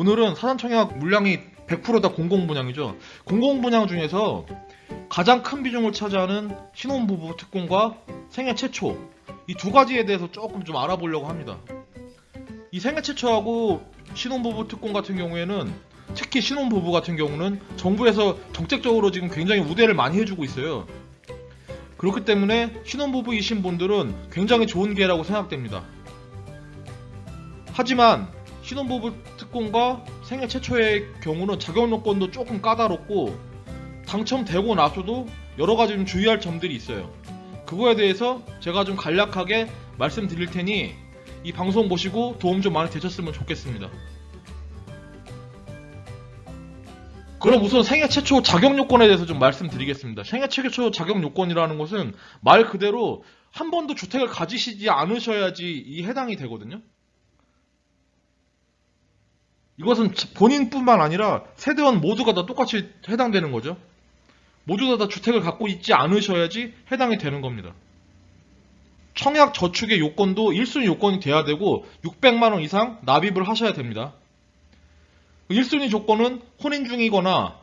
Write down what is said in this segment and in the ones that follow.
오늘은 사전청약 물량이 100% 다 공공분양이죠. 공공분양 중에서 가장 큰 비중을 차지하는 신혼부부 특공과 생애 최초, 이 두 가지에 대해서 조금 좀 알아보려고 합니다. 이 생애 최초하고 신혼부부 특공 같은 경우에는, 특히 신혼부부 같은 경우는 정부에서 정책적으로 지금 굉장히 우대를 많이 해주고 있어요. 그렇기 때문에 신혼부부이신 분들은 굉장히 좋은 기회라고 생각됩니다. 하지만 신혼부부 특공과 생애 최초의 경우는 자격 요건도 조금 까다롭고 당첨되고 나서도 여러가지 좀 주의할 점들이 있어요. 그거에 대해서 제가 좀 간략하게 말씀드릴 테니 이 방송 보시고 도움 좀 많이 되셨으면 좋겠습니다. 그럼 우선 생애 최초 자격 요건에 대해서 좀 말씀드리겠습니다. 생애 최초 자격 요건이라는 것은 말 그대로 한 번도 주택을 가지시지 않으셔야지 이 해당이 되거든요. 이것은 본인뿐만 아니라 세대원 모두가 다 똑같이 해당되는 거죠. 모두 다 주택을 갖고 있지 않으셔야지 해당이 되는 겁니다. 청약 저축의 요건도 1순위 요건이 돼야 되고 600만원 이상 납입을 하셔야 됩니다. 1순위 조건은 혼인 중이거나,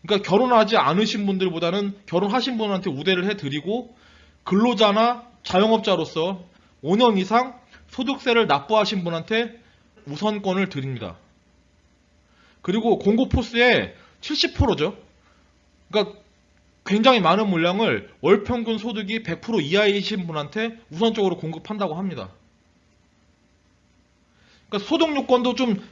그러니까 결혼하지 않으신 분들보다는 결혼하신 분한테 우대를 해드리고, 근로자나 자영업자로서 5년 이상 소득세를 납부하신 분한테 우선권을 드립니다. 그리고 공고포스의 70%죠. 그러니까 굉장히 많은 물량을 월 평균 소득이 100% 이하이신 분한테 우선적으로 공급한다고 합니다. 그러니까 소득 요건도 좀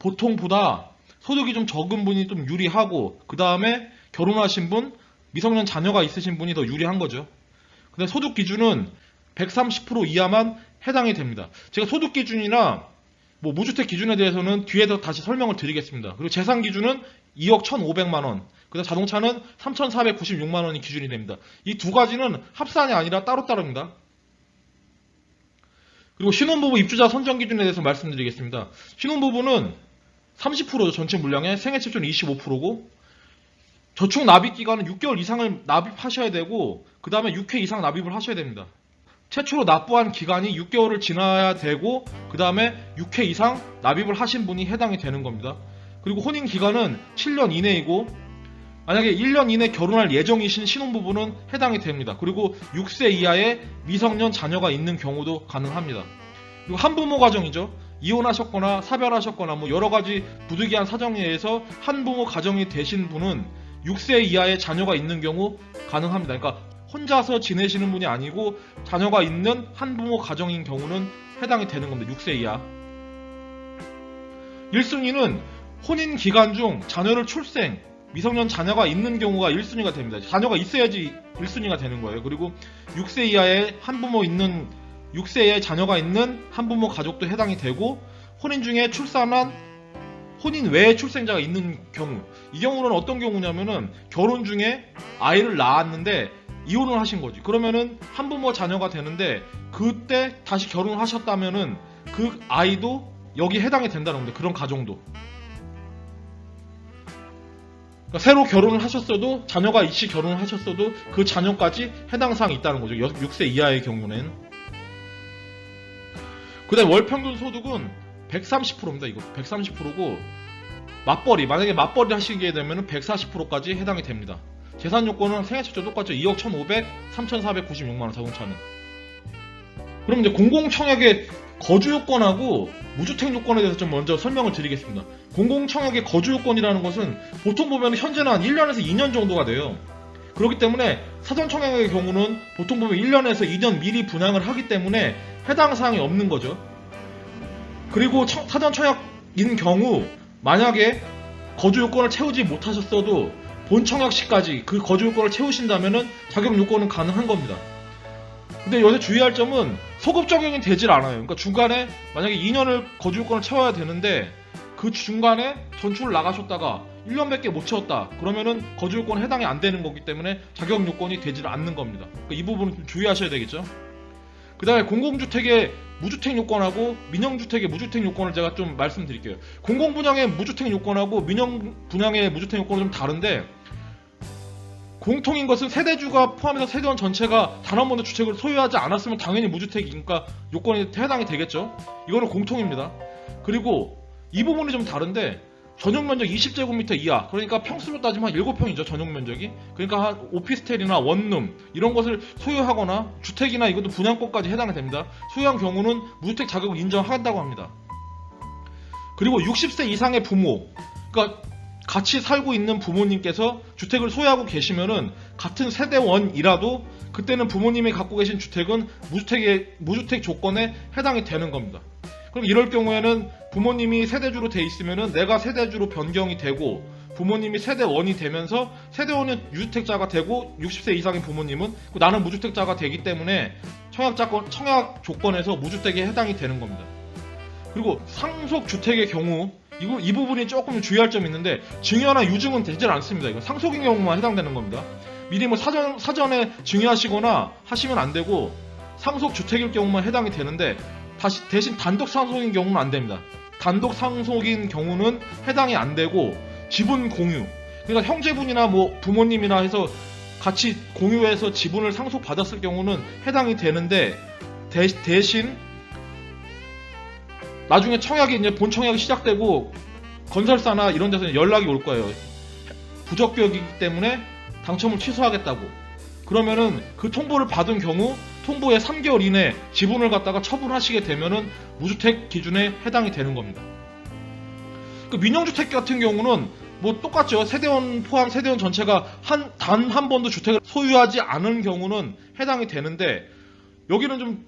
보통보다 소득이 좀 적은 분이 좀 유리하고, 그 다음에 결혼하신 분, 미성년 자녀가 있으신 분이 더 유리한 거죠. 근데 소득 기준은 130% 이하만 해당이 됩니다. 제가 소득 기준이나 무주택 기준에 대해서는 뒤에서 다시 설명을 드리겠습니다. 그리고 재산 기준은 2억 1,500만원, 그다음 자동차는 3,496만원이 기준이 됩니다. 이 두 가지는 합산이 아니라 따로따로입니다. 그리고 신혼부부 입주자 선정 기준에 대해서 말씀드리겠습니다. 신혼부부는 30%죠. 전체 물량의 생애 최초는 25%고, 저축 납입 기간은 6개월 이상을 납입하셔야 되고, 그 다음에 6회 이상 납입을 하셔야 됩니다. 최초로 납부한 기간이 6개월을 지나야 되고, 그 다음에 6회 이상 납입을 하신 분이 해당이 되는 겁니다. 그리고 혼인 기간은 7년 이내이고, 만약에 1년 이내 결혼할 예정이신 신혼부부는 해당이 됩니다. 그리고 6세 이하의 미성년 자녀가 있는 경우도 가능합니다. 그리고 한부모 가정이죠. 이혼하셨거나 사별하셨거나 여러가지 부득이한 사정에 의해서 한부모 가정이 되신 분은 6세 이하의 자녀가 있는 경우 가능합니다. 그러니까 혼자서 지내시는 분이 아니고 자녀가 있는 한부모 가정인 경우는 해당이 되는 겁니다. 6세 이하. 1순위는 혼인 기간 중 자녀를 출생, 미성년 자녀가 있는 경우가 1순위가 됩니다. 자녀가 있어야지 1순위가 되는 거예요. 그리고 6세 이하의 한부모 있는 6세 이하의 자녀가 있는 한부모 가족도 해당이 되고, 혼인 중에 출산한 혼인 외에 출생자가 있는 경우, 이 경우는 어떤 경우냐면은 결혼 중에 아이를 낳았는데 이혼을 하신 거지. 그러면은 한부모 자녀가 되는데 그때 다시 결혼을 하셨다면은 그 아이도 여기 해당이 된다는 겁니다. 그런 가정도. 그러니까 새로 결혼을 하셨어도, 자녀가 일시 결혼을 하셨어도 그 자녀까지 해당 사항이 있다는 거죠. 6세 이하의 경우는. 그 다음에 월 평균 소득은 130%입니다. 이거 130%고, 맞벌이, 만약에 맞벌이 하시게 되면 140%까지 해당이 됩니다. 재산 요건은 생애 최초 똑같죠. 2억 1,500, 3,496만원 자동차는. 그럼 이제 공공청약의 거주 요건하고 무주택 요건에 대해서 좀 먼저 설명을 드리겠습니다. 공공청약의 거주 요건이라는 것은 보통 보면 현재는 한 1년에서 2년 정도가 돼요. 그렇기 때문에 사전청약의 경우는 보통 보면 1년에서 2년 미리 분양을 하기 때문에 해당 사항이 없는 거죠. 그리고 사전청약인 경우 만약에 거주 요건을 채우지 못하셨어도 본청약 시까지 그 거주 요건을 채우신다면 자격 요건은 가능한 겁니다. 근데 여기서 주의할 점은 소급 적용이 되질 않아요. 그러니까 중간에 만약에 2년을 거주 요건을 채워야 되는데 그 중간에 전출을 나가셨다가 1년밖에 못 채웠다. 그러면은 거주 요건에 해당이 안 되는 거기 때문에 자격 요건이 되질 않는 겁니다. 그러니까 이 부분은 좀 주의하셔야 되겠죠. 그 다음에 공공주택의 무주택 요건하고 민영주택의 무주택 요건을 제가 좀 말씀드릴게요. 공공분양의 무주택 요건하고 민영분양의 무주택 요건은 좀 다른데, 공통인 것은 세대주가 포함해서 세대원 전체가 단 한 번도 주택을 소유하지 않았으면 당연히 무주택이니까 요건이 해당이 되겠죠. 이거는 공통입니다. 그리고 이 부분이 좀 다른데 전용 면적 20제곱미터 이하, 그러니까 평수로 따지면 한 7평이죠. 전용 면적이. 그러니까 한 오피스텔이나 원룸 이런 것을 소유하거나 주택이나 이것도 분양권까지 해당이 됩니다. 소유한 경우는 무주택 자격을 인정한다고 합니다. 그리고 60세 이상의 부모, 그러니까 같이 살고 있는 부모님께서 주택을 소유하고 계시면은 같은 세대원이라도 그때는 부모님이 갖고 계신 주택은 무주택 조건에 해당이 되는 겁니다. 그럼 이럴 경우에는 부모님이 세대주로 돼 있으면은 내가 세대주로 변경이 되고 부모님이 세대원이 되면서 세대원은 유주택자가 되고 60세 이상인 부모님은 나는 무주택자가 되기 때문에 청약 조건에서 무주택에 해당이 되는 겁니다. 그리고 상속주택의 경우 이 부분이 조금 주의할 점이 있는데 증여나 유증은 되질 않습니다. 이거 상속인 경우만 해당되는 겁니다. 미리 뭐 사전에 증여하시거나 하시면 안 되고 상속주택일 경우만 해당이 되는데 대신 단독 상속인 경우는 안 됩니다. 단독 상속인 경우는 해당이 안 되고 지분 공유, 그러니까 형제분이나 뭐 부모님이나 해서 같이 공유해서 지분을 상속받았을 경우는 해당이 되는데 대신 나중에 청약이 이제 본 청약이 시작되고 건설사나 이런 데서 연락이 올 거예요. 부적격이기 때문에 당첨을 취소하겠다고. 그러면은 그 통보를 받은 경우 통보의 3개월 이내 지분을 갖다가 처분하시게 되면은 무주택 기준에 해당이 되는 겁니다. 그 민영주택 같은 경우는 뭐 똑같죠. 세대원 포함 세대원 전체가 단 한 번도 주택을 소유하지 않은 경우는 해당이 되는데 여기는 좀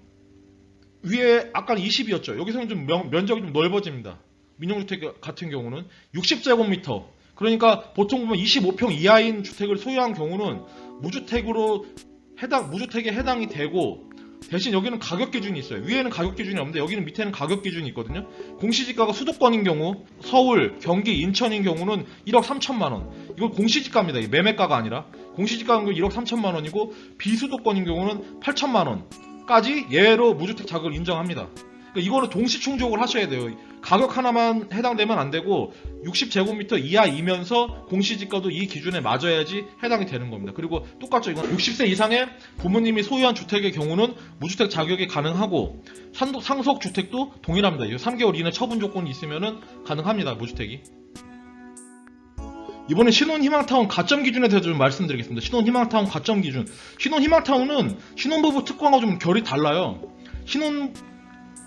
위에 아까 20이었죠. 여기서는 좀 면적이 좀 넓어집니다. 민영주택 같은 경우는 60제곱미터. 그러니까 보통 보면 25평 이하인 주택을 소유한 경우는 무주택에 해당이 되고 대신 여기는 가격 기준이 있어요. 위에는 가격 기준이 없는데 여기는 밑에는 가격 기준이 있거든요. 공시지가가 수도권인 경우 서울, 경기, 인천인 경우는 1억 3천만 원. 이건 공시지가입니다. 매매가가 아니라. 공시지가인 경우 1억 3천만 원이고 비수도권인 경우는 8천만 원까지 예외로 무주택 자격을 인정합니다. 그러니까 이거는 동시 충족을 하셔야 돼요. 가격 하나만 해당되면 안 되고 60제곱미터 이하이면서 공시지가도 이 기준에 맞아야지 해당이 되는 겁니다. 그리고 똑같죠. 이건 60세 이상의 부모님이 소유한 주택의 경우는 무주택 자격이 가능하고 상속주택도 동일합니다. 3개월 이내 처분 조건이 있으면 가능합니다. 무주택이. 이번에 신혼희망타운 가점 기준에 대해서 좀 말씀드리겠습니다. 신혼희망타운 가점 기준. 신혼희망타운은 신혼부부 특공하고 좀 결이 달라요.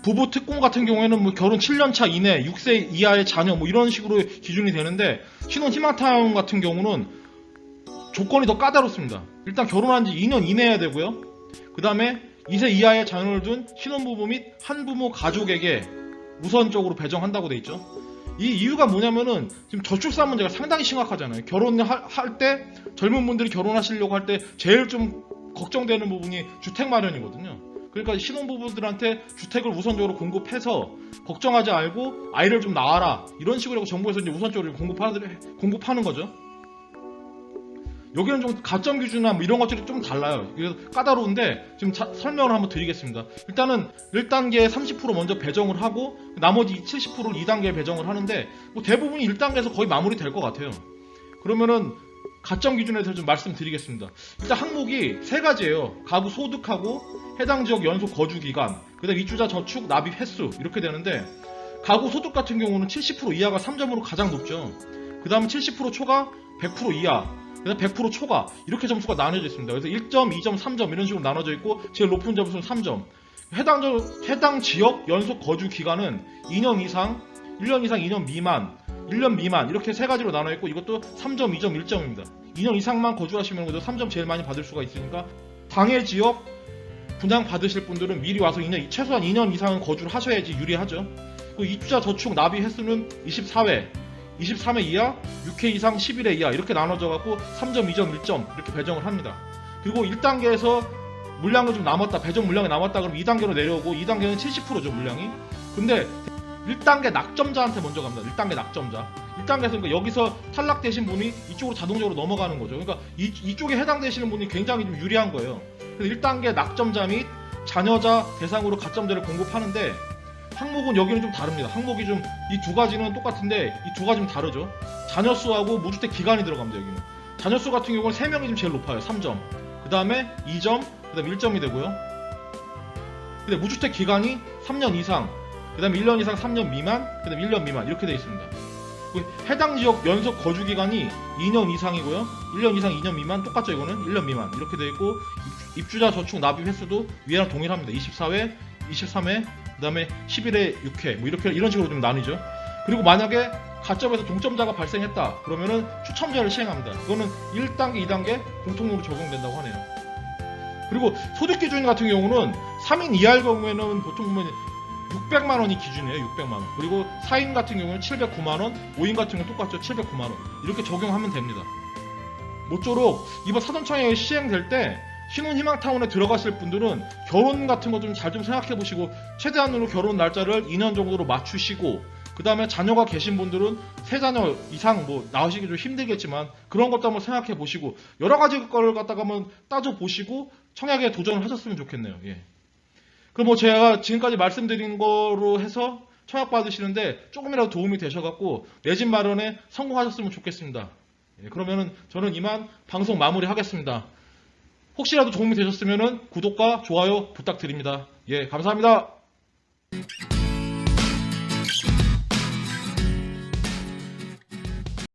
부부 특공 같은 경우에는 뭐 결혼 7년차 이내, 6세 이하의 자녀 뭐 이런 식으로 기준이 되는데 신혼희망타운 같은 경우는 조건이 더 까다롭습니다. 일단 결혼한 지 2년 이내여야 되고요. 그 다음에 2세 이하의 자녀를 둔 신혼부부 및 한부모 가족에게 우선적으로 배정한다고 돼 있죠. 이 이유가 뭐냐면은 지금 저출산 문제가 상당히 심각하잖아요. 결혼할 때 젊은 분들이 결혼하시려고 할 때 제일 좀 걱정되는 부분이 주택 마련이거든요. 그러니까 신혼부부들한테 주택을 우선적으로 공급해서 걱정하지 말고 아이를 좀 낳아라 이런 식으로 정부에서 이제 우선적으로 공급하는 거죠. 여기는 좀 가점 기준이나 뭐 이런 것들이 좀 달라요. 그래서 까다로운데 지금 설명을 한번 드리겠습니다. 일단은 1단계에 30% 먼저 배정을 하고 나머지 70%를 2단계에 배정을 하는데 뭐 대부분이 1단계에서 거의 마무리될 것 같아요. 그러면은 가점 기준에 대해서 좀 말씀드리겠습니다. 일단 항목이 세 가지예요. 가구 소득하고 해당 지역 연속 거주 기간, 그다음 입주자 저축 납입 횟수 이렇게 되는데 가구 소득 같은 경우는 70% 이하가 3점으로 가장 높죠. 그 다음 70% 초과, 100% 이하, 그다음 100% 초과 이렇게 점수가 나눠져 있습니다. 그래서 1점, 2점, 3점 이런 식으로 나눠져 있고 제일 높은 점수는 3점. 해당 지역 연속 거주 기간은 2년 이상, 1년 이상, 2년 미만, 1년 미만 이렇게 세 가지로 나눠 있고 이것도 3점, 2점, 1점입니다. 2년 이상만 거주하시면 그래도 3점 제일 많이 받을 수가 있으니까 당해 지역 분양 받으실 분들은 미리 와서 최소한 2년 이상은 거주를 하셔야지 유리하죠. 그리고 입주자 저축 납입 횟수는 24회, 23회 이하, 6회 이상, 11회 이하 이렇게 나눠져 갖고 3점, 2점, 1점 이렇게 배정을 합니다. 그리고 1단계에서 물량이 좀 남았다, 배정 물량이 남았다 그러면 2단계로 내려오고 2단계는 70%죠 물량이. 근데 1단계 낙점자한테 먼저 갑니다. 1단계 낙점자. 1단계에서 그러니까 여기서 탈락되신 분이 이쪽으로 자동적으로 넘어가는 거죠. 그러니까 이쪽에 해당되시는 분이 굉장히 좀 유리한 거예요. 그래서 1단계 낙점자 및 자녀자 대상으로 가점제를 공급하는데 항목은 여기는 좀 다릅니다. 항목이 좀 이 두 가지는 똑같은데 이 두 가지 좀 다르죠. 자녀 수하고 무주택 기간이 들어갑니다. 여기는 자녀 수 같은 경우는 3명이 좀 제일 높아요. 3점. 그 다음에 2점, 그 다음에 1점이 되고요. 근데 무주택 기간이 3년 이상, 그 다음에 1년 이상 3년 미만, 그 다음에 1년 미만 이렇게 되어 있습니다. 해당 지역 연속 거주 기간이 2년 이상이고요. 1년 이상 2년 미만 똑같죠. 이거는 1년 미만 이렇게 되어 있고, 입주자 저축 납입 횟수도 위에랑 동일합니다. 24회, 23회, 그 다음에 11회 6회 뭐 이런 식으로 좀 나뉘죠. 그리고 만약에 가점에서 동점자가 발생했다 그러면은 추첨제를 시행합니다. 그거는 1단계, 2단계 공통으로 적용된다고 하네요. 그리고 소득 기준 같은 경우는 3인 이하일 경우에는 보통 보면 600만 원이 기준이에요. 600만 원. 그리고 4인 같은 경우는 709만 원, 5인 같은 경우는 똑같죠. 709만 원. 이렇게 적용하면 됩니다. 모쪼록 이번 사전청약이 시행될 때 신혼희망타운에 들어가실 분들은 결혼 같은 거 좀 잘 좀 생각해 보시고, 최대한으로 결혼 날짜를 2년 정도로 맞추시고, 그 다음에 자녀가 계신 분들은 3자녀 이상 뭐 낳으시기 좀 힘들겠지만 그런 것도 한번 생각해 보시고, 여러 가지 걸 갖다가 한번 따져 보시고 청약에 도전을 하셨으면 좋겠네요. 예. 그럼 뭐 제가 지금까지 말씀드린 거로 해서 청약 받으시는데 조금이라도 도움이 되셔갖고 내 집 마련에 성공하셨으면 좋겠습니다. 예, 그러면은 저는 이만 방송 마무리하겠습니다. 혹시라도 도움이 되셨으면 구독과 좋아요 부탁드립니다. 예, 감사합니다.